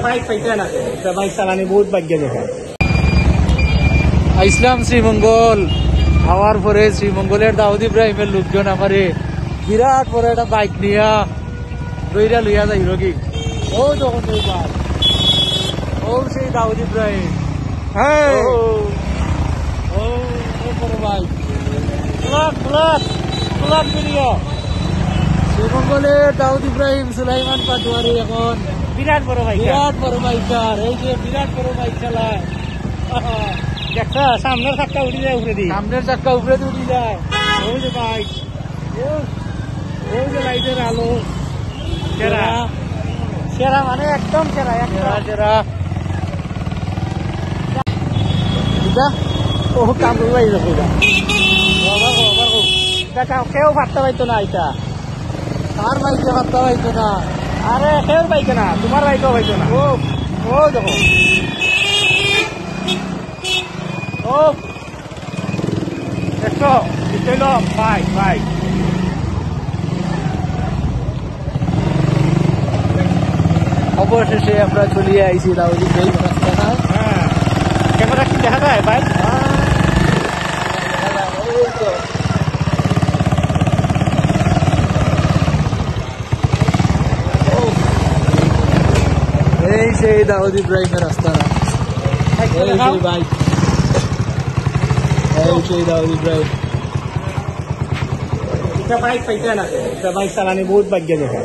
Bike পাইতে না, bike চালানি বহুত ভাগ্য দেখা। ইসলাম শ্রীমঙ্গল হওয়ার পরে শ্রীমঙ্গলের দাউদ ইব্রাহিমের লোকজন আমারে বিরাট বড় একটা বাইক নিয়া দইরা লইয়া যাই রোগী। ও যখন ওই বাইক, ও সেই দাউদ ইব্রাহিম, হ্যাঁ ও বড় বাইক শ্রীমঙ্গলের দাউদ ইব্রাহিম সুলাইমান পাটোয়ারি এখন বিরাট বড় বাইক, বিরাট বড় বাইকার। এই যে বিরাট বড় বাইক চালায়, দেখছো সামনের চাক্কা উঠে যায় উপরে দিয়ে, সামনের চাক্কা উপরে উঠে যায়। ওই যে বাইক, ওই যে লাইটের আলো, সেরা সেরা মানে একদম সেরা, সেরা সেরা। ও কাম করবে কেউ ভাবতে পারতো না এটা, তার বাইকে ভাবতে পারতো না। আরে কেউ পাইতো না, তোমার বাইকেও পাইতো না। ও ও দেখো, ও দেখছো হইল বাইক বাইক। অবশেষে আমরা চলিয়ে আইছি দাউদ ইব্রাহিম রাস্তায়। হ্যাঁ, ক্যামেরা কি দেখা যায় বাইক? এই সেই দাউদ ইব্রাহিমের রাস্তা, এই সেই বাইক, এই সেই দাউদ ইব্রাহিম। বাইক পাইতে না, বাইক চালানি বহুত ভাগ্য দেখা।